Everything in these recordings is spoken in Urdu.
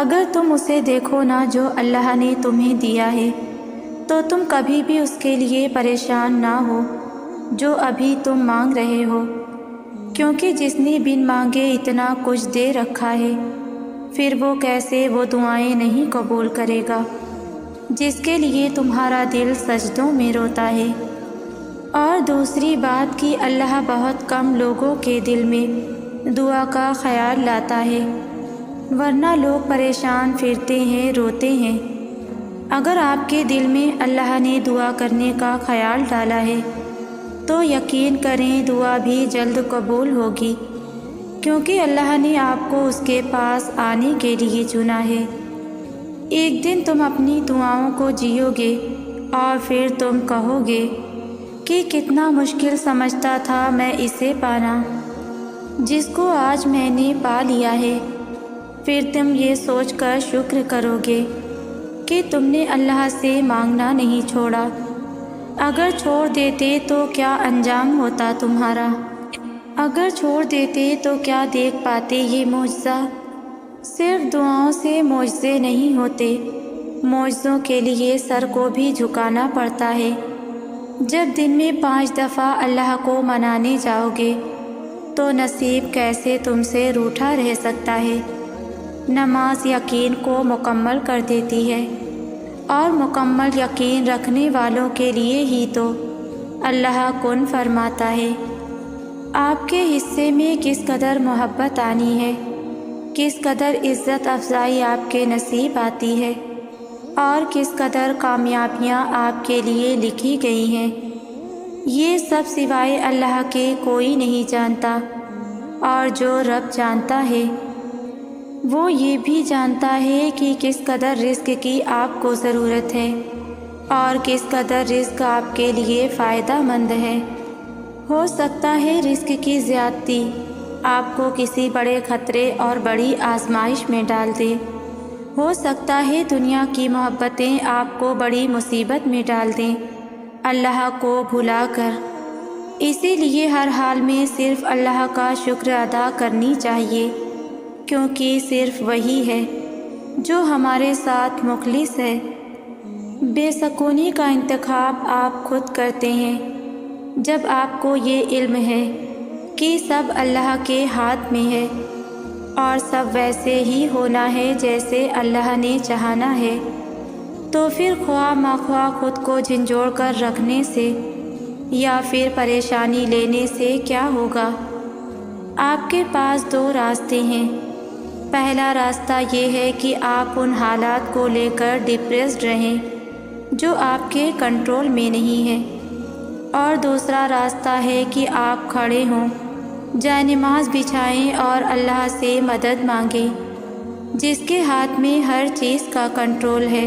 اگر تم اسے دیکھو نا جو اللہ نے تمہیں دیا ہے تو تم کبھی بھی اس کے لیے پریشان نہ ہو جو ابھی تم مانگ رہے ہو، کیونکہ جس نے بن مانگے اتنا کچھ دے رکھا ہے، پھر وہ کیسے وہ دعائیں نہیں قبول کرے گا جس کے لیے تمہارا دل سجدوں میں روتا ہے۔ اور دوسری بات کہ اللہ بہت کم لوگوں کے دل میں دعا کا خیال لاتا ہے، ورنہ لوگ پریشان پھرتے ہیں، روتے ہیں۔ اگر آپ کے دل میں اللہ نے دعا کرنے کا خیال ڈالا ہے تو یقین کریں دعا بھی جلد قبول ہوگی، کیونکہ اللہ نے آپ کو اس کے پاس آنے کے لیے چنا ہے۔ ایک دن تم اپنی دعاؤں کو جیو گے اور پھر تم کہو گے کہ کتنا مشکل سمجھتا تھا میں اسے پانا، جس کو آج میں نے پا لیا ہے۔ پھر تم یہ سوچ کر شکر کرو گے کہ تم نے اللہ سے مانگنا نہیں چھوڑا۔ اگر چھوڑ دیتے تو کیا انجام ہوتا تمہارا؟ اگر چھوڑ دیتے تو کیا دیکھ پاتے یہ معجزہ؟ صرف دعاؤں سے معجزے نہیں ہوتے، معجزوں کے لیے سر کو بھی جھکانا پڑتا ہے۔ جب دن میں 5 دفعہ اللہ کو منانے جاؤ گے تو نصیب کیسے تم سے روٹھا رہ سکتا ہے؟ نماز یقین کو مکمل کر دیتی ہے، اور مکمل یقین رکھنے والوں کے لیے ہی تو اللہ کن فرماتا ہے۔ آپ کے حصے میں کس قدر محبت آنی ہے، کس قدر عزت افزائی آپ کے نصیب آتی ہے، اور کس قدر کامیابیاں آپ کے لیے لکھی گئی ہیں، یہ سب سوائے اللہ کے کوئی نہیں جانتا۔ اور جو رب جانتا ہے وہ یہ بھی جانتا ہے کہ کس قدر رزق کی آپ کو ضرورت ہے اور کس قدر رزق آپ کے لیے فائدہ مند ہے۔ ہو سکتا ہے رزق کی زیادتی آپ کو کسی بڑے خطرے اور بڑی آزمائش میں ڈال دے، ہو سکتا ہے دنیا کی محبتیں آپ کو بڑی مصیبت میں ڈال دیں اللہ کو بھلا کر۔ اسی لیے ہر حال میں صرف اللہ کا شکر ادا کرنی چاہیے، کیونکہ صرف وہی ہے جو ہمارے ساتھ مخلص ہے۔ بے سکونی کا انتخاب آپ خود کرتے ہیں جب آپ کو یہ علم ہے کہ سب اللہ کے ہاتھ میں ہے اور سب ویسے ہی ہونا ہے جیسے اللہ نے چاہنا ہے، تو پھر خواہ مخواہ خود کو جھنجھوڑ کر رکھنے سے یا پھر پریشانی لینے سے کیا ہوگا؟ آپ کے پاس 2 راستے ہیں۔ پہلا راستہ یہ ہے کہ آپ ان حالات کو لے کر ڈپریسڈ رہیں جو آپ کے کنٹرول میں نہیں ہیں، اور دوسرا راستہ ہے کہ آپ کھڑے ہوں، جائے نماز بچھائیں اور اللہ سے مدد مانگیں، جس کے ہاتھ میں ہر چیز کا کنٹرول ہے،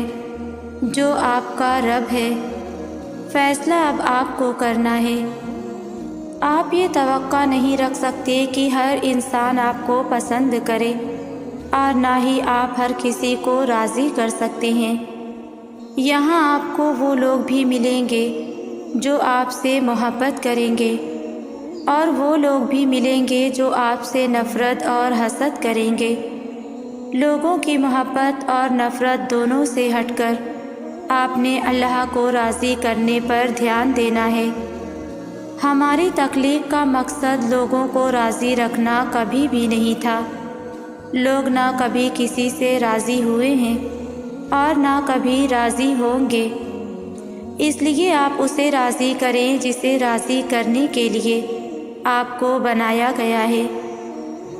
جو آپ کا رب ہے۔ فیصلہ اب آپ کو کرنا ہے۔ آپ یہ توقع نہیں رکھ سکتے کہ ہر انسان آپ کو پسند کرے، اور نہ ہی آپ ہر کسی کو راضی کر سکتے ہیں۔ یہاں آپ کو وہ لوگ بھی ملیں گے جو آپ سے محبت کریں گے، اور وہ لوگ بھی ملیں گے جو آپ سے نفرت اور حسد کریں گے۔ لوگوں کی محبت اور نفرت دونوں سے ہٹ کر آپ نے اللہ کو راضی کرنے پر دھیان دینا ہے۔ ہماری تخلیق کا مقصد لوگوں کو راضی رکھنا کبھی بھی نہیں تھا۔ لوگ نہ کبھی کسی سے راضی ہوئے ہیں اور نہ کبھی راضی ہوں گے، اس لیے آپ اسے راضی کریں جسے راضی کرنے کے لیے آپ کو بنایا گیا ہے۔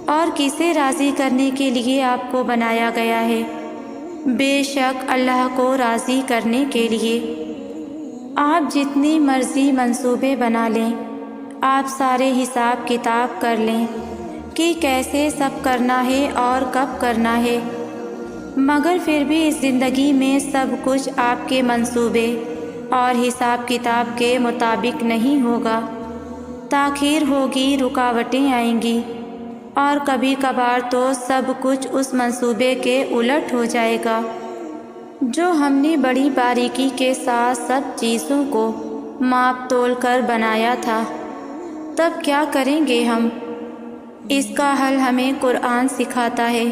اور کسے راضی کرنے کے لیے آپ کو بنایا گیا ہے؟ بے شک اللہ کو راضی کرنے کے لیے۔ آپ جتنی مرضی منصوبے بنا لیں، آپ سارے حساب کتاب کر لیں کہ کیسے سب کرنا ہے اور کب کرنا ہے، مگر پھر بھی اس زندگی میں سب کچھ آپ کے منصوبے اور حساب کتاب کے مطابق نہیں ہوگا۔ تاخیر ہوگی، رکاوٹیں آئیں گی، اور کبھی کبھار تو سب کچھ اس منصوبے کے الٹ ہو جائے گا جو ہم نے بڑی باریکی کے ساتھ سب چیزوں کو ماپ تول کر بنایا تھا۔ تب کیا کریں گے ہم؟ اس کا حل ہمیں قرآن سکھاتا ہے۔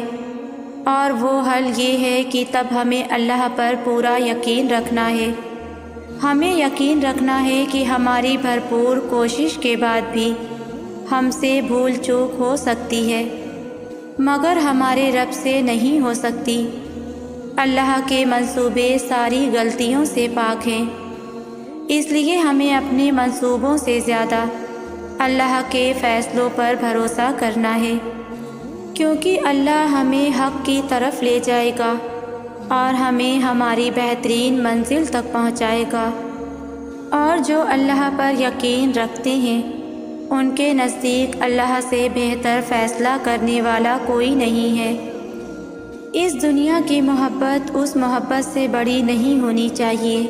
اور وہ حل یہ ہے کہ تب ہمیں اللہ پر پورا یقین رکھنا ہے۔ ہمیں یقین رکھنا ہے کہ ہماری بھرپور کوشش کے بعد بھی ہم سے بھول چوک ہو سکتی ہے، مگر ہمارے رب سے نہیں ہو سکتی۔ اللہ کے منصوبے ساری غلطیوں سے پاک ہیں، اس لیے ہمیں اپنے منصوبوں سے زیادہ اللہ کے فیصلوں پر بھروسہ کرنا ہے، کیونکہ اللہ ہمیں حق کی طرف لے جائے گا اور ہمیں ہماری بہترین منزل تک پہنچائے گا۔ اور جو اللہ پر یقین رکھتے ہیں ان کے نزدیک اللہ سے بہتر فیصلہ کرنے والا کوئی نہیں ہے۔ اس دنیا کی محبت اس محبت سے بڑی نہیں ہونی چاہیے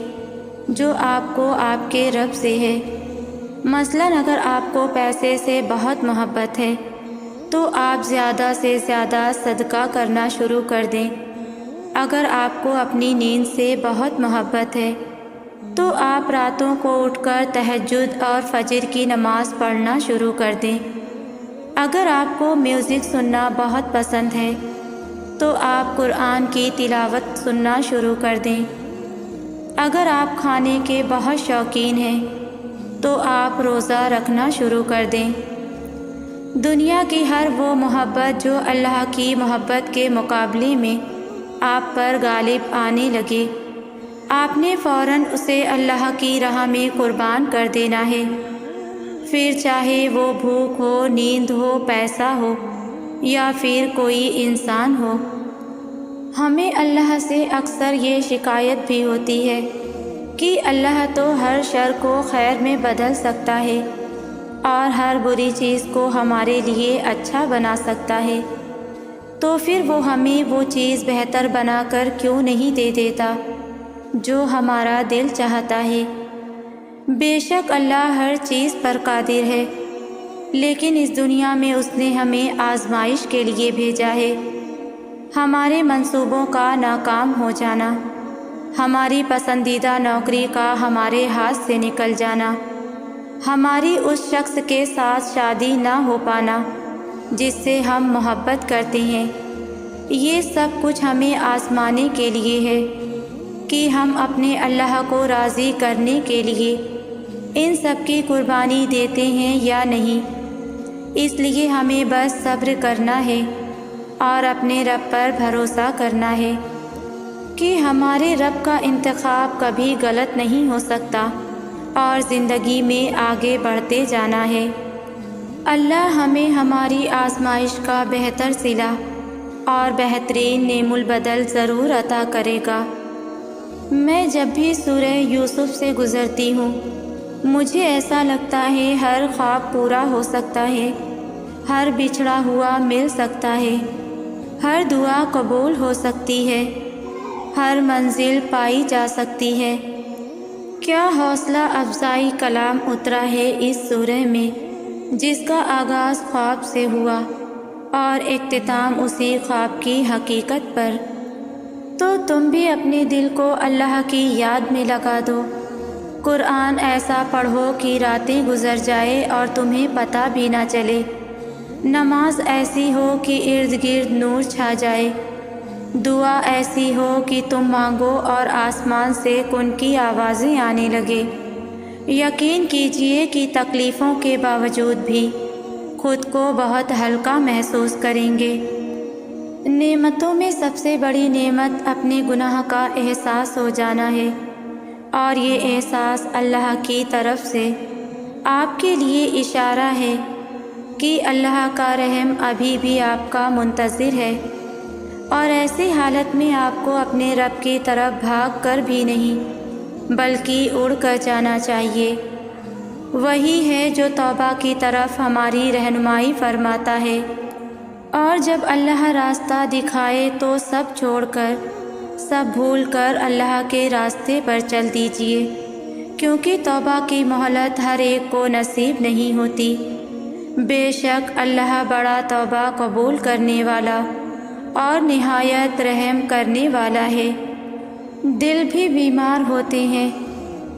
جو آپ کو آپ کے رب سے ہے۔ مثلاً اگر آپ کو پیسے سے بہت محبت ہے تو آپ زیادہ سے زیادہ صدقہ کرنا شروع کر دیں۔ اگر آپ کو اپنی نیند سے بہت محبت ہے تو آپ راتوں کو اٹھ کر تہجد اور فجر کی نماز پڑھنا شروع کر دیں۔ اگر آپ کو میوزک سننا بہت پسند ہے تو آپ قرآن کی تلاوت سننا شروع کر دیں۔ اگر آپ کھانے کے بہت شوقین ہیں تو آپ روزہ رکھنا شروع کر دیں۔ دنیا کی ہر وہ محبت جو اللہ کی محبت کے مقابلے میں آپ پر غالب آنے لگے، آپ نے فوراً اسے اللہ کی راہ میں قربان کر دینا ہے، پھر چاہے وہ بھوک ہو، نیند ہو، پیسہ ہو یا پھر کوئی انسان ہو۔ ہمیں اللہ سے اکثر یہ شکایت بھی ہوتی ہے کہ اللہ تو ہر شر کو خیر میں بدل سکتا ہے اور ہر بری چیز کو ہمارے لیے اچھا بنا سکتا ہے، تو پھر وہ ہمیں وہ چیز بہتر بنا کر کیوں نہیں دے دیتا جو ہمارا دل چاہتا ہے۔ بے شک اللہ ہر چیز پر قادر ہے، لیکن اس دنیا میں اس نے ہمیں آزمائش کے لیے بھیجا ہے۔ ہمارے منصوبوں کا ناکام ہو جانا، ہماری پسندیدہ نوکری کا ہمارے ہاتھ سے نکل جانا، ہماری اس شخص کے ساتھ شادی نہ ہو پانا جس سے ہم محبت کرتے ہیں، یہ سب کچھ ہمیں آزمانے کے لیے ہے کہ ہم اپنے اللہ کو راضی کرنے کے لیے ان سب کی قربانی دیتے ہیں یا نہیں۔ اس لیے ہمیں بس صبر کرنا ہے اور اپنے رب پر بھروسہ کرنا ہے کہ ہمارے رب کا انتخاب کبھی غلط نہیں ہو سکتا اور زندگی میں آگے بڑھتے جانا ہے۔ اللہ ہمیں ہماری آزمائش کا بہتر صلہ اور بہترین نعم البدل ضرور عطا کرے گا۔ میں جب بھی سورہ یوسف سے گزرتی ہوں مجھے ایسا لگتا ہے ہر خواب پورا ہو سکتا ہے، ہر بچھڑا ہوا مل سکتا ہے، ہر دعا قبول ہو سکتی ہے، ہر منزل پائی جا سکتی ہے۔ کیا حوصلہ افزائی کلام اترا ہے اس سورہ میں جس کا آغاز خواب سے ہوا اور اختتام اسی خواب کی حقیقت پر۔ تو تم بھی اپنے دل کو اللہ کی یاد میں لگا دو، قرآن ایسا پڑھو کہ راتیں گزر جائے اور تمہیں پتہ بھی نہ چلے، نماز ایسی ہو کہ ارد گرد نور چھا جائے، دعا ایسی ہو کہ تم مانگو اور آسمان سے کن کی آوازیں آنے لگے۔ یقین کیجئے کہ تکلیفوں کے باوجود بھی خود کو بہت ہلکا محسوس کریں گے۔ نعمتوں میں سب سے بڑی نعمت اپنے گناہ کا احساس ہو جانا ہے، اور یہ احساس اللہ کی طرف سے آپ کے لیے اشارہ ہے کہ اللہ کا رحم ابھی بھی آپ کا منتظر ہے، اور ایسی حالت میں آپ کو اپنے رب کی طرف بھاگ کر بھی نہیں بلکہ اڑ کر جانا چاہیے۔ وہی ہے جو توبہ کی طرف ہماری رہنمائی فرماتا ہے، اور جب اللہ راستہ دکھائے تو سب چھوڑ کر، سب بھول کر اللہ کے راستے پر چل دیجیے، کیونکہ توبہ کی مہلت ہر ایک کو نصیب نہیں ہوتی۔ بے شک اللہ بڑا توبہ قبول کرنے والا اور نہایت رحم کرنے والا ہے۔ دل بھی بیمار ہوتے ہیں،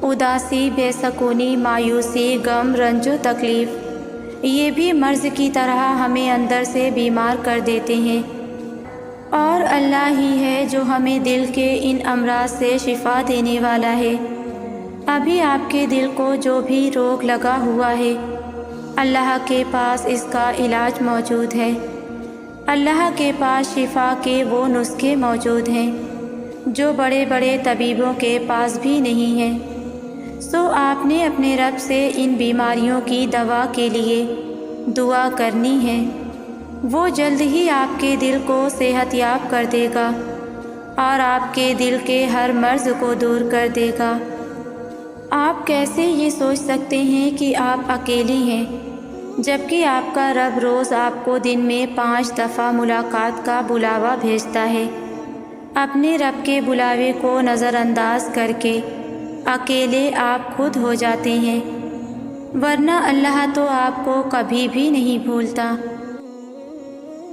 اداسی، بے سکونی، مایوسی، غم، رنج و تکلیف، یہ بھی مرض کی طرح ہمیں اندر سے بیمار کر دیتے ہیں۔ اور اللہ ہی ہے جو ہمیں دل کے ان امراض سے شفا دینے والا ہے۔ ابھی آپ کے دل کو جو بھی روگ لگا ہوا ہے، اللہ کے پاس اس کا علاج موجود ہے۔ اللہ کے پاس شفا کے وہ نسخے موجود ہیں جو بڑے بڑے طبیبوں کے پاس بھی نہیں ہیں۔ سو آپ نے اپنے رب سے ان بیماریوں کی دوا کے لیے دعا کرنی ہے۔ وہ جلد ہی آپ کے دل کو صحت یاب کر دے گا اور آپ کے دل کے ہر مرض کو دور کر دے گا۔ آپ کیسے یہ سوچ سکتے ہیں کہ آپ اکیلی ہیں، جبکہ آپ کا رب روز آپ کو دن میں 5 دفعہ ملاقات کا بلاوا بھیجتا ہے۔ اپنے رب کے بلاوے کو نظر انداز کر کے اکیلے آپ خود ہو جاتے ہیں، ورنہ اللہ تو آپ کو کبھی بھی نہیں بھولتا۔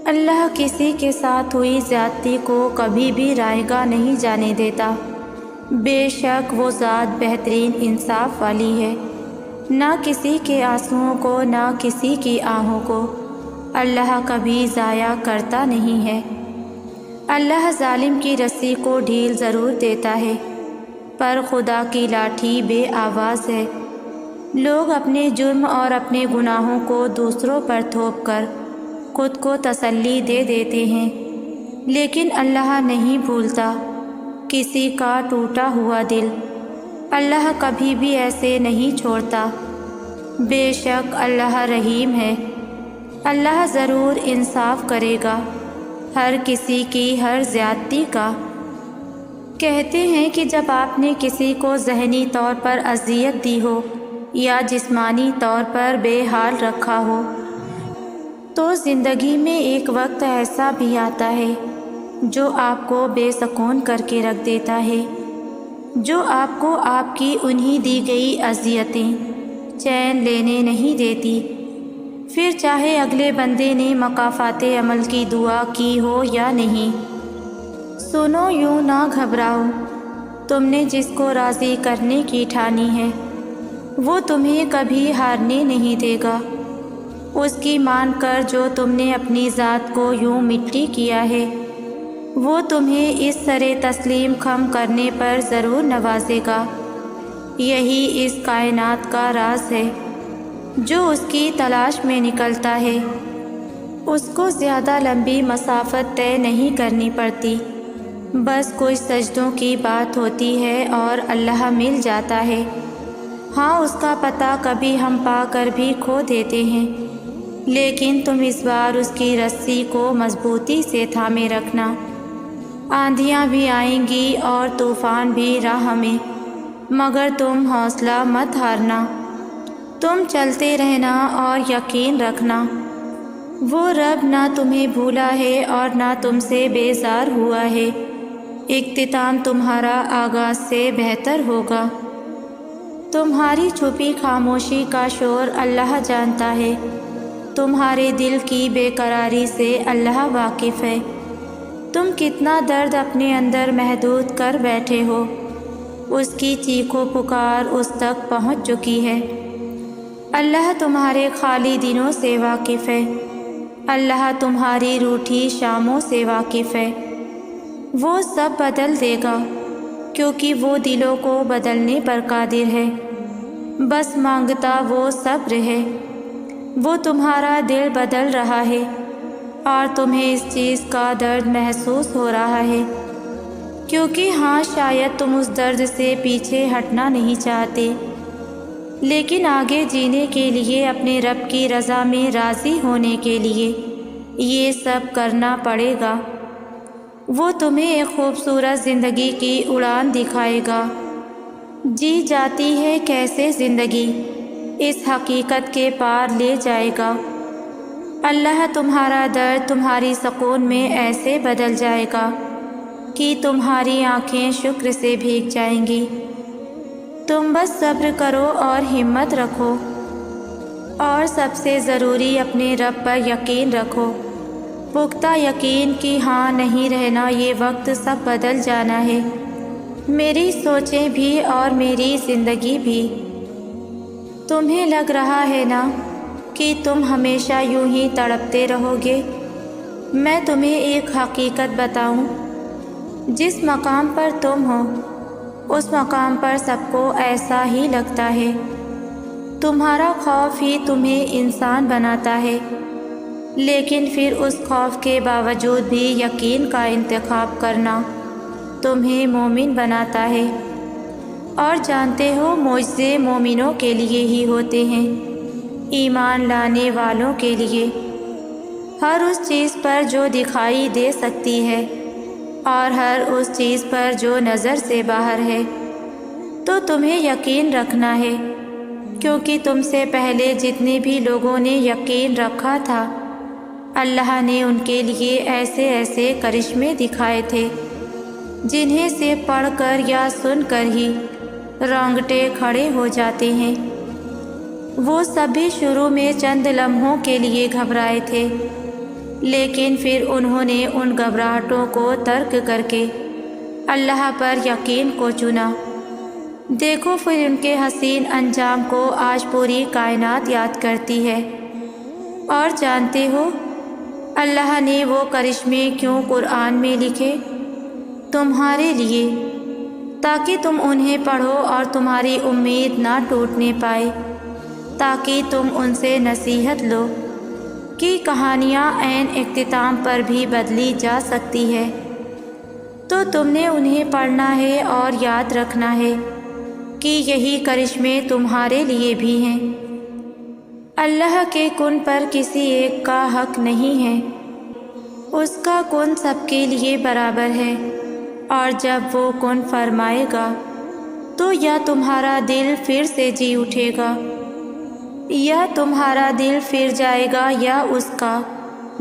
اللہ کسی کے ساتھ ہوئی زیادتی کو کبھی بھی رائیگاں نہیں جانے دیتا۔ بے شک وہ ذات بہترین انصاف والی ہے، نہ کسی کے آنسوؤں کو نہ کسی کی آہوں کو اللہ کبھی ضائع کرتا نہیں ہے۔ اللہ ظالم کی رسی کو ڈھیل ضرور دیتا ہے، پر خدا کی لاٹھی بے آواز ہے۔ لوگ اپنے جرم اور اپنے گناہوں کو دوسروں پر تھوپ کر خود کو تسلی دے دیتے ہیں، لیکن اللہ نہیں بھولتا کسی کا ٹوٹا ہوا دل۔ اللہ کبھی بھی ایسے نہیں چھوڑتا۔ بے شک اللہ رحیم ہے، اللہ ضرور انصاف کرے گا ہر کسی کی ہر زیادتی کا۔ کہتے ہیں کہ جب آپ نے کسی کو ذہنی طور پر اذیت دی ہو یا جسمانی طور پر بے حال رکھا ہو، تو زندگی میں ایک وقت ایسا بھی آتا ہے جو آپ کو بے سکون کر کے رکھ دیتا ہے، جو آپ کو آپ کی انہی دی گئی اذیتیں چین لینے نہیں دیتی، پھر چاہے اگلے بندے نے مکافات عمل کی دعا کی ہو یا نہیں۔ سنو، یوں نہ گھبراؤ، تم نے جس کو راضی کرنے کی ٹھانی ہے وہ تمہیں کبھی ہارنے نہیں دے گا۔ اس کی مان کر جو تم نے اپنی ذات کو یوں مٹی کیا ہے، وہ تمہیں اس سرے تسلیم خم کرنے پر ضرور نوازے گا۔ یہی اس کائنات کا راز ہے، جو اس کی تلاش میں نکلتا ہے اس کو زیادہ لمبی مسافت طے نہیں کرنی پڑتی، بس کچھ سجدوں کی بات ہوتی ہے اور اللہ مل جاتا ہے۔ ہاں، اس کا پتہ کبھی ہم پا کر بھی کھو دیتے ہیں، لیکن تم اس بار اس کی رسی کو مضبوطی سے تھامے رکھنا۔ آندھیاں بھی آئیں گی اور طوفان بھی راہ میں، مگر تم حوصلہ مت ہارنا۔ تم چلتے رہنا اور یقین رکھنا، وہ رب نہ تمہیں بھولا ہے اور نہ تم سے بیزار ہوا ہے۔ اختتام تمہارا آغاز سے بہتر ہوگا۔ تمہاری چھپی خاموشی کا شور اللہ جانتا ہے، تمہارے دل کی بے قراری سے اللہ واقف ہے۔ تم کتنا درد اپنے اندر محدود کر بیٹھے ہو، اس کی چیخ و پکار اس تک پہنچ چکی ہے۔ اللہ تمہارے خالی دنوں سے واقف ہے، اللہ تمہاری روٹھی شاموں سے واقف ہے۔ وہ سب بدل دے گا، کیونکہ وہ دلوں کو بدلنے پر قادر ہے۔ بس مانگتا وہ صبر ہے۔ وہ تمہارا دل بدل رہا ہے اور تمہیں اس چیز کا درد محسوس ہو رہا ہے، کیونکہ ہاں شاید تم اس درد سے پیچھے ہٹنا نہیں چاہتے، لیکن آگے جینے کے لیے اپنے رب کی رضا میں راضی ہونے کے لیے یہ سب کرنا پڑے گا۔ وہ تمہیں ایک خوبصورت زندگی کی اڑان دکھائے گا۔ جی جاتی ہے کیسے زندگی، اس حقیقت کے پار لے جائے گا۔ اللہ تمہارا درد تمہاری سکون میں ایسے بدل جائے گا کہ تمہاری آنکھیں شکر سے بھیگ جائیں گی۔ تم بس صبر کرو اور ہمت رکھو، اور سب سے ضروری اپنے رب پر یقین رکھو، پختہ یقین کہ ہاں نہیں رہنا یہ وقت سب بدل جانا ہے، میری سوچیں بھی اور میری زندگی بھی۔ تمہیں لگ رہا ہے نا کہ تم ہمیشہ یوں ہی تڑپتے رہو گے، میں تمہیں ایک حقیقت بتاؤں، جس مقام پر تم ہو اس مقام پر سب کو ایسا ہی لگتا ہے۔ تمہارا خوف ہی تمہیں انسان بناتا ہے، لیکن پھر اس خوف کے باوجود بھی یقین کا انتخاب کرنا تمہیں مومن بناتا ہے۔ اور جانتے ہو معجزے مومنوں کے لیے ہی ہوتے ہیں، ایمان لانے والوں کے لیے۔ ہر اس چیز پر جو دکھائی دے سکتی ہے اور ہر اس چیز پر جو نظر سے باہر ہے، تو تمہیں یقین رکھنا ہے، کیونکہ تم سے پہلے جتنے بھی لوگوں نے یقین رکھا تھا، اللہ نے ان کے لیے ایسے ایسے کرشمے دکھائے تھے جنہیں سے پڑھ کر یا سن کر ہی رونگٹے کھڑے ہو جاتے ہیں۔ وہ سبھی شروع میں چند لمحوں کے لیے گھبرائے تھے، لیکن پھر انہوں نے ان گھبراہٹوں کو ترک کر کے اللہ پر یقین کو چنا۔ دیکھو پھر ان کے حسین انجام کو آج پوری کائنات یاد کرتی ہے۔ اور جانتے ہو اللہ نے وہ کرشمے کیوں قرآن میں لکھے؟ تمہارے لیے، تاکہ تم انہیں پڑھو اور تمہاری امید نہ ٹوٹنے پائے، تاکہ تم ان سے نصیحت لو کہ کہانیاں عین اختتام پر بھی بدلی جا سکتی ہے۔ تو تم نے انہیں پڑھنا ہے اور یاد رکھنا ہے کہ یہی کرشمے تمہارے لیے بھی ہیں۔ اللہ کے کن پر کسی ایک کا حق نہیں ہے، اس کا کن سب کے لیے برابر ہے، اور جب وہ کن فرمائے گا تو یا تمہارا دل پھر سے جی اٹھے گا، یا تمہارا دل پھر جائے گا، یا اس کا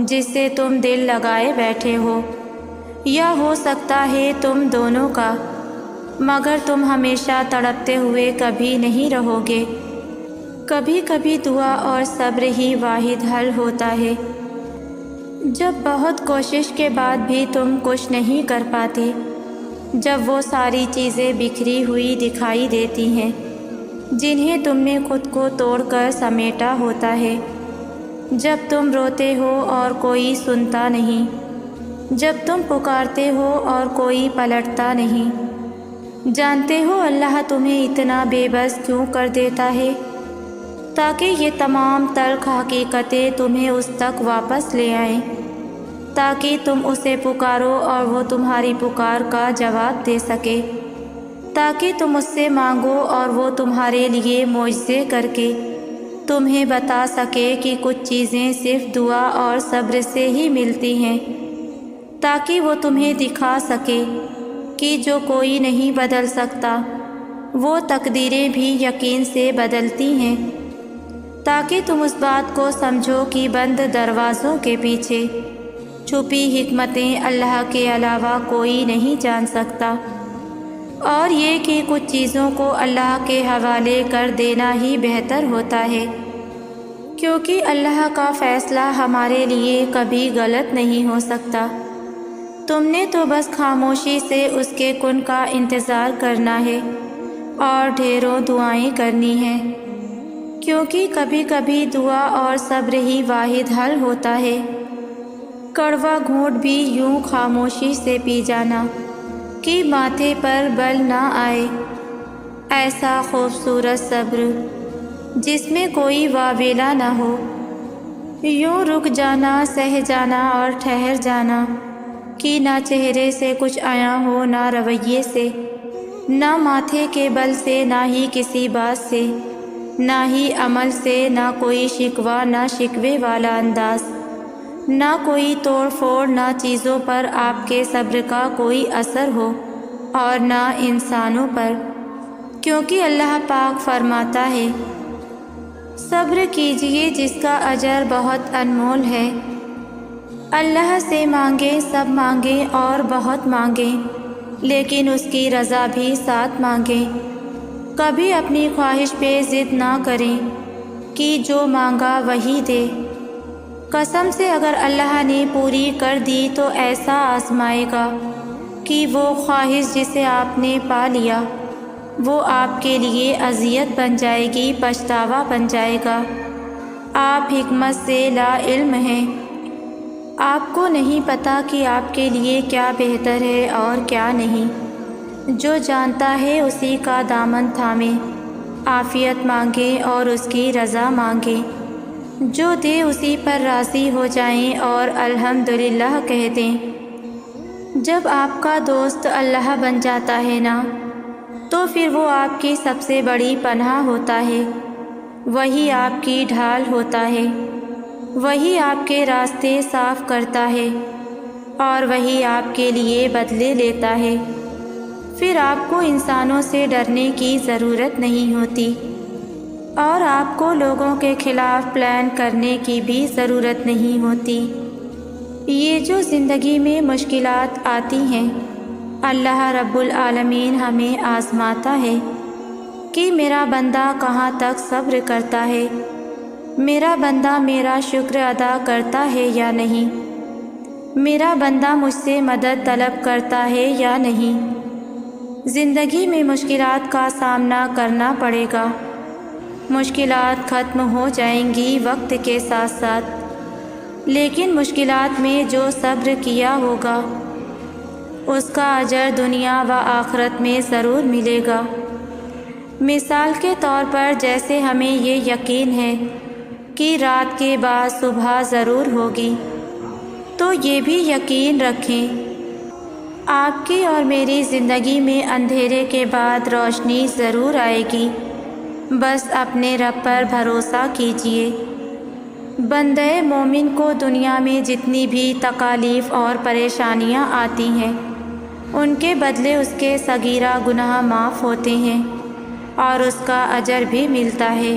جس سے تم دل لگائے بیٹھے ہو، یا ہو سکتا ہے تم دونوں کا، مگر تم ہمیشہ تڑپتے ہوئے کبھی نہیں رہو گے۔ کبھی کبھی دعا اور صبر ہی واحد حل ہوتا ہے۔ جب بہت کوشش کے بعد بھی تم کچھ نہیں کر پاتے، جب وہ ساری چیزیں بکھری ہوئی دکھائی دیتی ہیں جنہیں تم نے خود کو توڑ کر سمیٹا ہوتا ہے، جب تم روتے ہو اور کوئی سنتا نہیں، جب تم پکارتے ہو اور کوئی پلٹتا نہیں، جانتے ہو اللہ تمہیں اتنا بے بس کیوں کر دیتا ہے؟ تاکہ یہ تمام تلخ حقیقتیں تمہیں اس تک واپس لے آئیں، تاکہ تم اسے پکارو اور وہ تمہاری پکار کا جواب دے سکے، تاکہ تم اس سے مانگو اور وہ تمہارے لیے معجزے کر کے تمہیں بتا سکے کہ کچھ چیزیں صرف دعا اور صبر سے ہی ملتی ہیں، تاکہ وہ تمہیں دکھا سکے کہ جو کوئی نہیں بدل سکتا وہ تقدیریں بھی یقین سے بدلتی ہیں، تاکہ تم اس بات کو سمجھو کہ بند دروازوں کے پیچھے چھپی حکمتیں اللہ کے علاوہ کوئی نہیں جان سکتا، اور یہ کہ کچھ چیزوں کو اللہ کے حوالے کر دینا ہی بہتر ہوتا ہے، کیونکہ اللہ کا فیصلہ ہمارے لیے کبھی غلط نہیں ہو سکتا۔ تم نے تو بس خاموشی سے اس کے کن کا انتظار کرنا ہے اور ڈھیروں دعائیں کرنی ہیں، کیونکہ کبھی کبھی دعا اور صبر ہی واحد حل ہوتا ہے۔ کڑوا گھونٹ بھی یوں خاموشی سے پی جانا کہ ماتھے پر بل نہ آئے، ایسا خوبصورت صبر جس میں کوئی واویلا نہ ہو، یوں رک جانا، سہ جانا اور ٹھہر جانا کہ نہ چہرے سے کچھ آیا ہو، نہ رویے سے، نہ ماتھے کے بل سے، نہ ہی کسی بات سے، نہ ہی عمل سے، نہ کوئی شکوہ نہ شکوے والا انداز، نہ کوئی توڑ پھوڑ، نہ چیزوں پر آپ کے صبر کا کوئی اثر ہو اور نہ انسانوں پر، کیونکہ اللہ پاک فرماتا ہے، صبر کیجئے جس کا اجر بہت انمول ہے۔ اللہ سے مانگیں، سب مانگیں اور بہت مانگیں، لیکن اس کی رضا بھی ساتھ مانگیں۔ کبھی اپنی خواہش پہ ضد نہ کریں کہ جو مانگا وہی دے۔ قسم سے اگر اللہ نے پوری کر دی تو ایسا آزمائے گا کہ وہ خواہش جسے آپ نے پا لیا وہ آپ کے لیے اذیت بن جائے گی، پچھتاوا بن جائے گا۔ آپ حکمت سے لا علم ہیں، آپ کو نہیں پتہ کہ آپ کے لیے کیا بہتر ہے اور کیا نہیں۔ جو جانتا ہے اسی کا دامن تھامے، عافیت مانگے اور اس کی رضا مانگے، جو دے اسی پر راضی ہو جائیں اور الحمدللہ کہہ دیں۔ جب آپ کا دوست اللہ بن جاتا ہے نا، تو پھر وہ آپ کی سب سے بڑی پناہ ہوتا ہے، وہی آپ کی ڈھال ہوتا ہے، وہی آپ کے راستے صاف کرتا ہے اور وہی آپ کے لیے بدلے لیتا ہے۔ پھر آپ کو انسانوں سے ڈرنے کی ضرورت نہیں ہوتی اور آپ کو لوگوں کے خلاف پلان کرنے کی بھی ضرورت نہیں ہوتی۔ یہ جو زندگی میں مشکلات آتی ہیں، اللہ رب العالمین ہمیں آزماتا ہے کہ میرا بندہ کہاں تک صبر کرتا ہے، میرا بندہ میرا شکر ادا کرتا ہے یا نہیں، میرا بندہ مجھ سے مدد طلب کرتا ہے یا نہیں۔ زندگی میں مشکلات کا سامنا کرنا پڑے گا، مشکلات ختم ہو جائیں گی وقت کے ساتھ ساتھ، لیکن مشکلات میں جو صبر کیا ہوگا اس کا اجر دنیا و آخرت میں ضرور ملے گا۔ مثال کے طور پر جیسے ہمیں یہ یقین ہے کہ رات کے بعد صبح ضرور ہوگی، تو یہ بھی یقین رکھیں آپ کی اور میری زندگی میں اندھیرے کے بعد روشنی ضرور آئے گی۔ بس اپنے رب پر بھروسہ کیجیے۔ بندہ مومن کو دنیا میں جتنی بھی تکالیف اور پریشانیاں آتی ہیں، ان کے بدلے اس کے صغیرہ گناہ معاف ہوتے ہیں اور اس کا اجر بھی ملتا ہے۔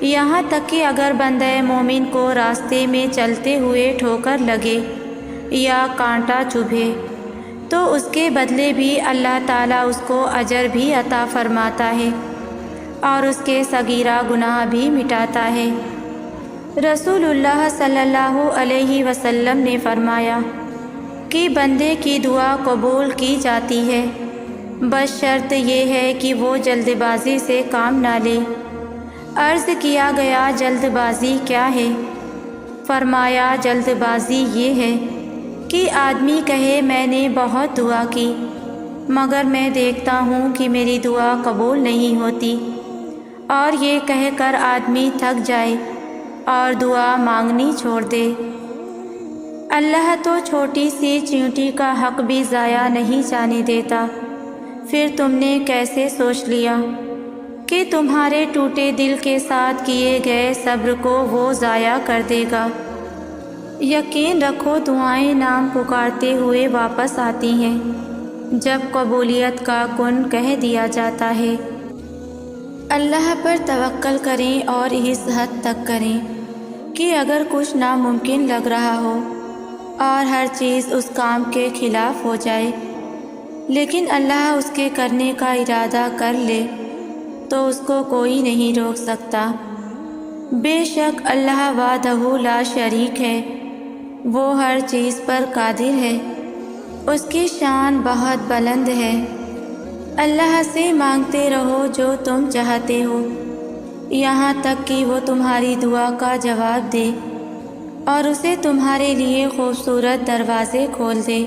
یہاں تک کہ اگر بندہ مومن کو راستے میں چلتے ہوئے ٹھوکر لگے یا کانٹا چبھے تو اس کے بدلے بھی اللہ تعالیٰ اس کو اجر بھی عطا فرماتا ہے اور اس کے صغیرہ گناہ بھی مٹاتا ہے۔ رسول اللہ صلی اللہ علیہ وسلم نے فرمایا کہ بندے کی دعا قبول کی جاتی ہے، بس شرط یہ ہے کہ وہ جلد بازی سے کام نہ لے۔ عرض کیا گیا جلد بازی کیا ہے؟ فرمایا جلد بازی یہ ہے کہ آدمی کہے میں نے بہت دعا کی مگر میں دیکھتا ہوں کہ میری دعا قبول نہیں ہوتی، اور یہ کہہ کر آدمی تھک جائے اور دعا مانگنی چھوڑ دے۔ اللہ تو چھوٹی سی چیونٹی کا حق بھی ضائع نہیں جانے دیتا، پھر تم نے کیسے سوچ لیا کہ تمہارے ٹوٹے دل کے ساتھ کیے گئے صبر کو وہ ضائع کر دے گا۔ یقین رکھو دعائیں نام پکارتے ہوئے واپس آتی ہیں جب قبولیت کا کن کہہ دیا جاتا ہے۔ اللہ پر توکل کریں اور اس حد تک کریں کہ اگر کچھ ناممکن لگ رہا ہو اور ہر چیز اس کام کے خلاف ہو جائے، لیکن اللہ اس کے کرنے کا ارادہ کر لے تو اس کو کوئی نہیں روک سکتا۔ بے شک اللہ وحدہ لا شریک ہے، وہ ہر چیز پر قادر ہے، اس کی شان بہت بلند ہے۔ اللہ سے مانگتے رہو جو تم چاہتے ہو، یہاں تک کہ وہ تمہاری دعا کا جواب دے اور اسے تمہارے لیے خوبصورت دروازے کھول دے۔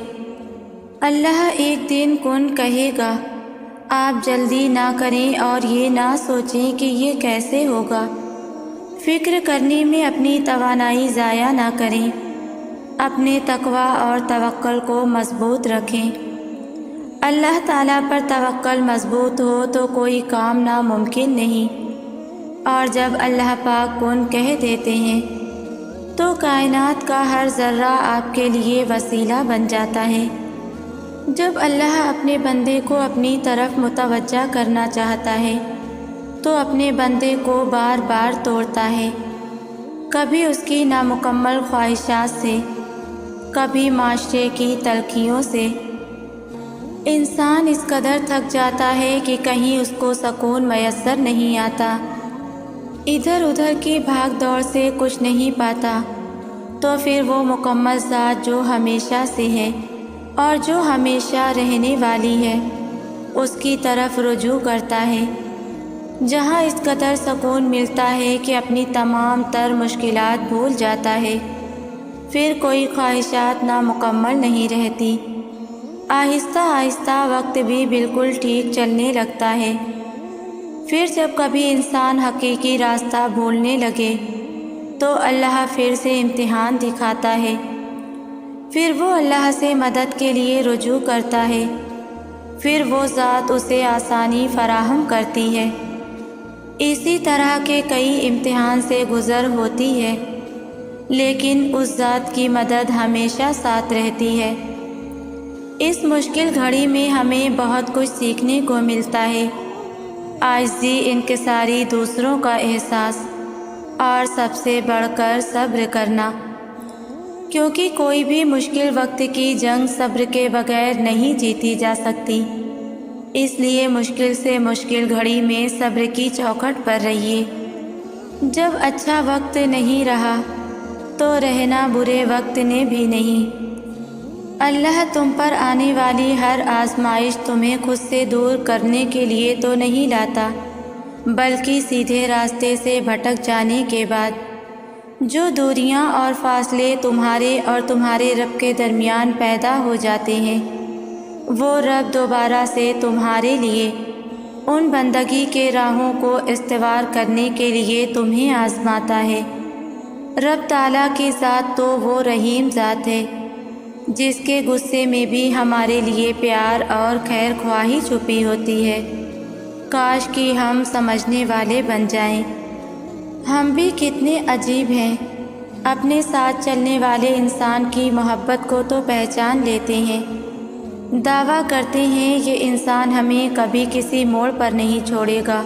اللہ ایک دن کن کہے گا، آپ جلدی نہ کریں اور یہ نہ سوچیں کہ یہ کیسے ہوگا۔ فکر کرنے میں اپنی توانائی ضائع نہ کریں، اپنے تقویٰ اور توکل کو مضبوط رکھیں۔ اللہ تعالیٰ پر توکل مضبوط ہو تو کوئی کام ناممکن نہیں، اور جب اللہ پاک کن کہہ دیتے ہیں تو کائنات کا ہر ذرہ آپ کے لیے وسیلہ بن جاتا ہے۔ جب اللہ اپنے بندے کو اپنی طرف متوجہ کرنا چاہتا ہے تو اپنے بندے کو بار بار توڑتا ہے، کبھی اس کی نامکمل خواہشات سے، کبھی معاشرے کی تلخیوں سے۔ انسان اس قدر تھک جاتا ہے کہ کہیں اس کو سکون میسر نہیں آتا، ادھر ادھر کی بھاگ دوڑ سے کچھ نہیں پاتا، تو پھر وہ مکمل ذات جو ہمیشہ سے ہے اور جو ہمیشہ رہنے والی ہے اس کی طرف رجوع کرتا ہے، جہاں اس قدر سکون ملتا ہے کہ اپنی تمام تر مشکلات بھول جاتا ہے۔ پھر کوئی خواہشات نامکمل نہیں رہتی۔ آہستہ آہستہ وقت بھی بالکل ٹھیک چلنے لگتا ہے۔ پھر جب کبھی انسان حقیقی راستہ بھولنے لگے تو اللہ پھر سے امتحان دکھاتا ہے۔ پھر وہ اللہ سے مدد کے لیے رجوع کرتا ہے، پھر وہ ذات اسے آسانی فراہم کرتی ہے۔ اسی طرح کے کئی امتحان سے گزر ہوتی ہے، لیکن اس ذات کی مدد ہمیشہ ساتھ رہتی ہے۔ اس مشکل گھڑی میں ہمیں بہت کچھ سیکھنے کو ملتا ہے، عاجزی، انکساری، دوسروں کا احساس، اور سب سے بڑھ کر صبر کرنا، کیونکہ کوئی بھی مشکل وقت کی جنگ صبر کے بغیر نہیں جیتی جا سکتی۔ اس لیے مشکل سے مشکل گھڑی میں صبر کی چوکھٹ پر رہیے۔ جب اچھا وقت نہیں رہا تو رہنا برے وقت نے بھی نہیں۔ اللہ تم پر آنے والی ہر آزمائش تمہیں خود سے دور کرنے کے لیے تو نہیں لاتا، بلکہ سیدھے راستے سے بھٹک جانے کے بعد جو دوریاں اور فاصلے تمہارے اور تمہارے رب کے درمیان پیدا ہو جاتے ہیں، وہ رب دوبارہ سے تمہارے لیے ان بندگی کے راہوں کو استوار کرنے کے لیے تمہیں آزماتا ہے۔ رب تعالیٰ کی ذات تو وہ رحیم ذات ہے جس کے غصے میں بھی ہمارے لیے پیار اور خیر خواہی چھپی ہوتی ہے۔ کاش کہ ہم سمجھنے والے بن جائیں۔ ہم بھی کتنے عجیب ہیں، اپنے ساتھ چلنے والے انسان کی محبت کو تو پہچان لیتے ہیں، دعویٰ کرتے ہیں یہ انسان ہمیں کبھی کسی موڑ پر نہیں چھوڑے گا،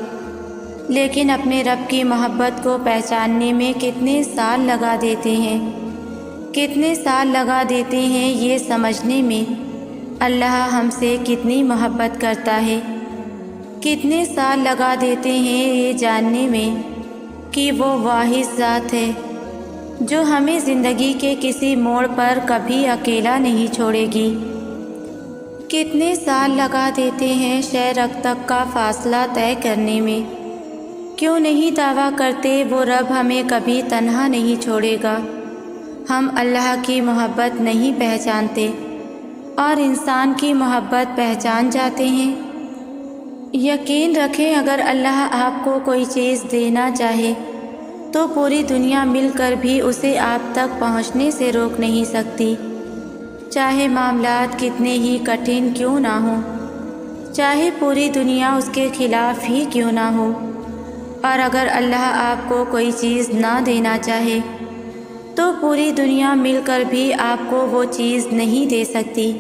لیکن اپنے رب کی محبت کو پہچاننے میں کتنے سال لگا دیتے ہیں، کتنے سال لگا دیتے ہیں یہ سمجھنے میں اللہ ہم سے کتنی محبت کرتا ہے، کتنے سال لگا دیتے ہیں یہ جاننے میں کہ وہ واحد ذات ہے جو ہمیں زندگی کے کسی موڑ پر کبھی اکیلا نہیں چھوڑے گی، کتنے سال لگا دیتے ہیں شرق تک کا فاصلہ طے کرنے میں۔ کیوں نہیں دعویٰ کرتے وہ رب ہمیں کبھی تنہا نہیں چھوڑے گا؟ ہم اللہ کی محبت نہیں پہچانتے اور انسان کی محبت پہچان جاتے ہیں۔ یقین رکھیں اگر اللہ آپ کو کوئی چیز دینا چاہے تو پوری دنیا مل کر بھی اسے آپ تک پہنچنے سے روک نہیں سکتی، چاہے معاملات کتنے ہی کٹھن کیوں نہ ہوں، چاہے پوری دنیا اس کے خلاف ہی کیوں نہ ہو۔ اور اگر اللہ آپ کو کوئی چیز نہ دینا چاہے تو پوری دنیا مل کر بھی آپ کو وہ چیز نہیں دے سکتی،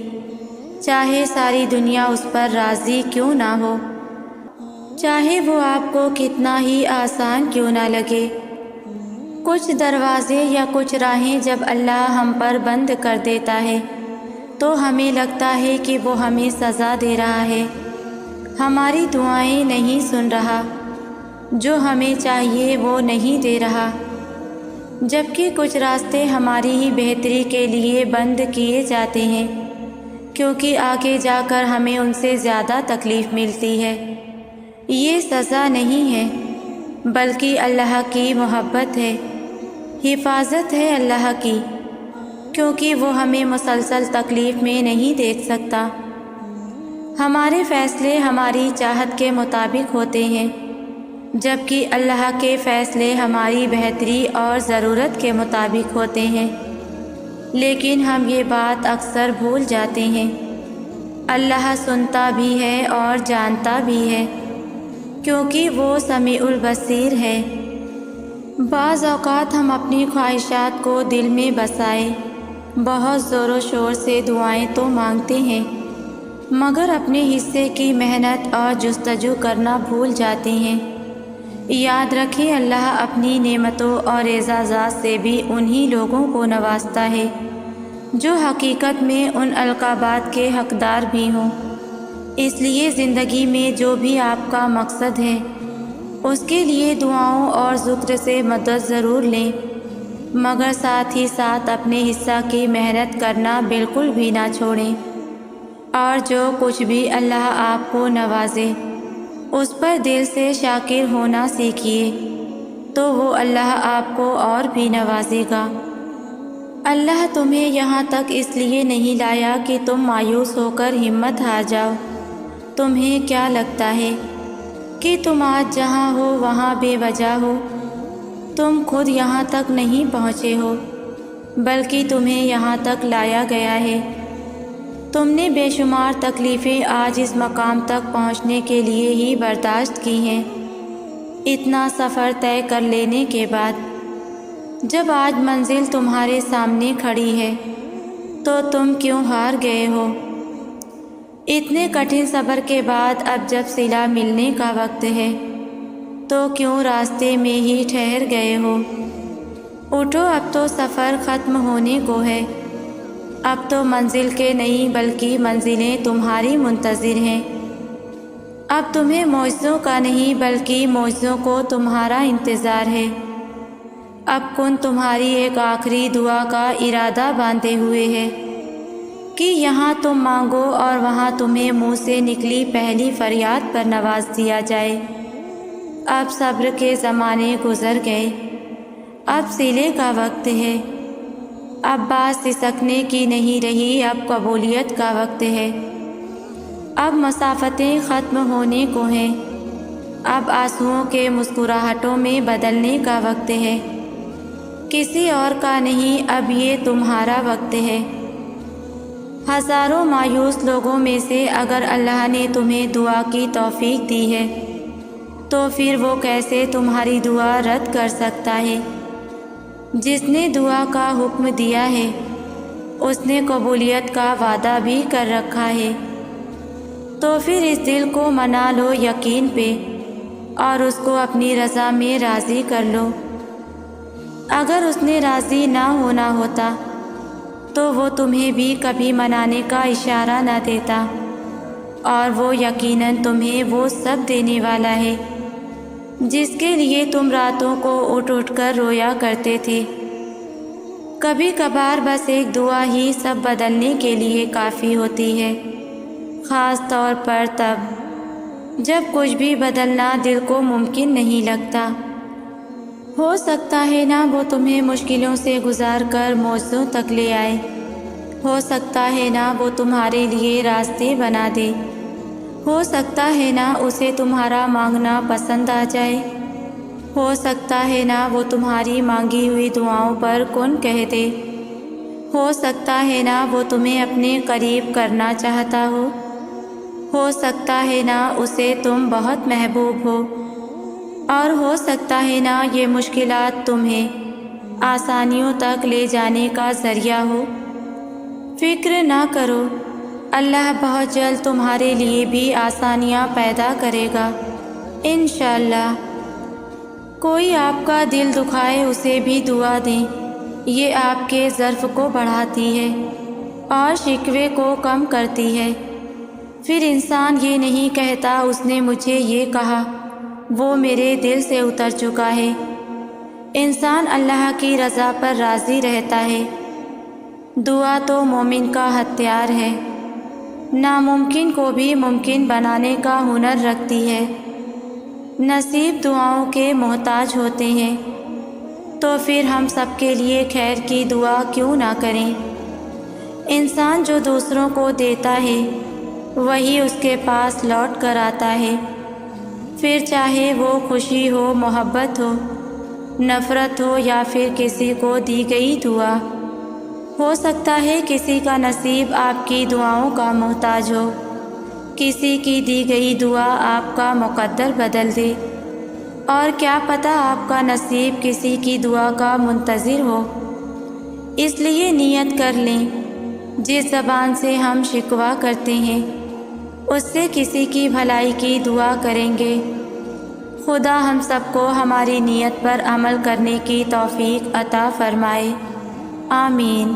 چاہے ساری دنیا اس پر راضی کیوں نہ ہو، چاہے وہ آپ کو کتنا ہی آسان کیوں نہ لگے۔ کچھ دروازے یا کچھ راہیں جب اللہ ہم پر بند کر دیتا ہے تو ہمیں لگتا ہے کہ وہ ہمیں سزا دے رہا ہے، ہماری دعائیں نہیں سن رہا، جو ہمیں چاہیے وہ نہیں دے رہا، جبکہ کچھ راستے ہماری ہی بہتری کے لیے بند کیے جاتے ہیں، کیونکہ آگے جا کر ہمیں ان سے زیادہ تکلیف ملتی ہے۔ یہ سزا نہیں ہے بلکہ اللہ کی محبت ہے، حفاظت ہے اللہ کی، کیونکہ وہ ہمیں مسلسل تکلیف میں نہیں دیکھ سکتا۔ ہمارے فیصلے ہماری چاہت کے مطابق ہوتے ہیں، جبکہ اللہ کے فیصلے ہماری بہتری اور ضرورت کے مطابق ہوتے ہیں، لیکن ہم یہ بات اکثر بھول جاتے ہیں۔ اللہ سنتا بھی ہے اور جانتا بھی ہے، کیونکہ وہ سمیع البصیر ہے۔ بعض اوقات ہم اپنی خواہشات کو دل میں بسائے بہت زور و شور سے دعائیں تو مانگتے ہیں، مگر اپنے حصے کی محنت اور جستجو کرنا بھول جاتے ہیں۔ یاد رکھیں اللہ اپنی نعمتوں اور اعزازات سے بھی انہی لوگوں کو نوازتا ہے جو حقیقت میں ان القابات کے حقدار بھی ہوں۔ اس لیے زندگی میں جو بھی آپ کا مقصد ہے اس کے لیے دعاؤں اور ذکر سے مدد ضرور لیں، مگر ساتھ ہی ساتھ اپنے حصہ کی محنت کرنا بالکل بھی نہ چھوڑیں، اور جو کچھ بھی اللہ آپ کو نوازے اس پر دل سے شاکر ہونا سیکھیے، تو وہ اللہ آپ کو اور بھی نوازے گا۔ اللہ تمہیں یہاں تک اس لیے نہیں لایا کہ تم مایوس ہو کر ہمت ہار جاؤ۔ تمہیں کیا لگتا ہے کہ تم آج جہاں ہو وہاں بے وجہ ہو؟ تم خود یہاں تک نہیں پہنچے ہو، بلکہ تمہیں یہاں تک لایا گیا ہے۔ تم نے بے شمار تکلیفیں آج اس مقام تک پہنچنے کے لیے ہی برداشت کی ہیں۔ اتنا سفر طے کر لینے کے بعد جب آج منزل تمہارے سامنے کھڑی ہے تو تم کیوں ہار گئے ہو؟ اتنے کٹھن صبر کے بعد اب جب صلہ ملنے کا وقت ہے تو کیوں راستے میں ہی ٹھہر گئے ہو؟ اٹھو، اب تو سفر ختم ہونے کو ہے۔ اب تو منزل کے نہیں بلکہ منزلیں تمہاری منتظر ہیں۔ اب تمہیں معجزوں کا نہیں بلکہ معجزوں کو تمہارا انتظار ہے۔ اب کن تمہاری ایک آخری دعا کا ارادہ باندھے ہوئے ہے کہ یہاں تم مانگو اور وہاں تمہیں منہ سے نکلی پہلی فریاد پر نواز دیا جائے۔ اب صبر کے زمانے گزر گئے، اب صلے کا وقت ہے۔ اب بات سسکنے کی نہیں رہی، اب قبولیت کا وقت ہے۔ اب مسافتیں ختم ہونے کو ہیں، اب آنسوؤں کے مسکراہٹوں میں بدلنے کا وقت ہے۔ کسی اور کا نہیں، اب یہ تمہارا وقت ہے۔ ہزاروں مایوس لوگوں میں سے اگر اللہ نے تمہیں دعا کی توفیق دی ہے تو پھر وہ کیسے تمہاری دعا رد کر سکتا ہے؟ جس نے دعا کا حکم دیا ہے اس نے قبولیت کا وعدہ بھی کر رکھا ہے۔ تو پھر اس دل کو منا لو یقین پہ اور اس کو اپنی رضا میں راضی کر لو۔ اگر اس نے راضی نہ ہونا ہوتا تو وہ تمہیں بھی کبھی منانے کا اشارہ نہ دیتا، اور وہ یقیناً تمہیں وہ سب دینے والا ہے جس کے لیے تم راتوں کو اٹھ اٹھ کر رویا کرتے تھے۔ کبھی کبھار بس ایک دعا ہی سب بدلنے کے لیے کافی ہوتی ہے، خاص طور پر تب جب کچھ بھی بدلنا دل کو ممکن نہیں لگتا۔ ہو سکتا ہے نا وہ تمہیں مشکلوں سے گزار کر معجزوں تک لے آئے، ہو سکتا ہے نا وہ تمہارے لیے راستے بنا دے، ہو سکتا ہے نا اسے تمہارا مانگنا پسند آ جائے، ہو سکتا ہے نا وہ تمہاری مانگی ہوئی دعاؤں پر کن کہہ دے، ہو سکتا ہے نا وہ تمہیں اپنے قریب کرنا چاہتا ہو سکتا ہے نا اسے تم بہت محبوب ہو، اور ہو سکتا ہے نا یہ مشکلات تمہیں آسانیوں تک لے جانے کا ذریعہ ہو۔ فکر نہ کرو، اللہ بہت جلد تمہارے لیے بھی آسانیاں پیدا کرے گا انشاءاللہ۔ کوئی آپ کا دل دکھائے اسے بھی دعا دیں، یہ آپ کے ظرف کو بڑھاتی ہے اور شکوے کو کم کرتی ہے۔ پھر انسان یہ نہیں کہتا اس نے مجھے یہ کہا، وہ میرے دل سے اتر چکا ہے۔ انسان اللہ کی رضا پر راضی رہتا ہے۔ دعا تو مومن کا ہتھیار ہے، ناممکن کو بھی ممکن بنانے کا ہنر رکھتی ہے۔ نصیب دعاؤں کے محتاج ہوتے ہیں، تو پھر ہم سب کے لیے خیر کی دعا کیوں نہ کریں؟ انسان جو دوسروں کو دیتا ہے وہی اس کے پاس لوٹ کر آتا ہے، پھر چاہے وہ خوشی ہو، محبت ہو، نفرت ہو یا پھر کسی کو دی گئی دعا۔ ہو سکتا ہے کسی کا نصیب آپ کی دعاؤں کا محتاج ہو، کسی کی دی گئی دعا آپ کا مقدر بدل دے، اور کیا پتہ آپ کا نصیب کسی کی دعا کا منتظر ہو۔ اس لیے نیت کر لیں، جس زبان سے ہم شکوہ کرتے ہیں اس سے کسی کی بھلائی کی دعا کریں گے۔ خدا ہم سب کو ہماری نیت پر عمل کرنے کی توفیق عطا فرمائے، آمین۔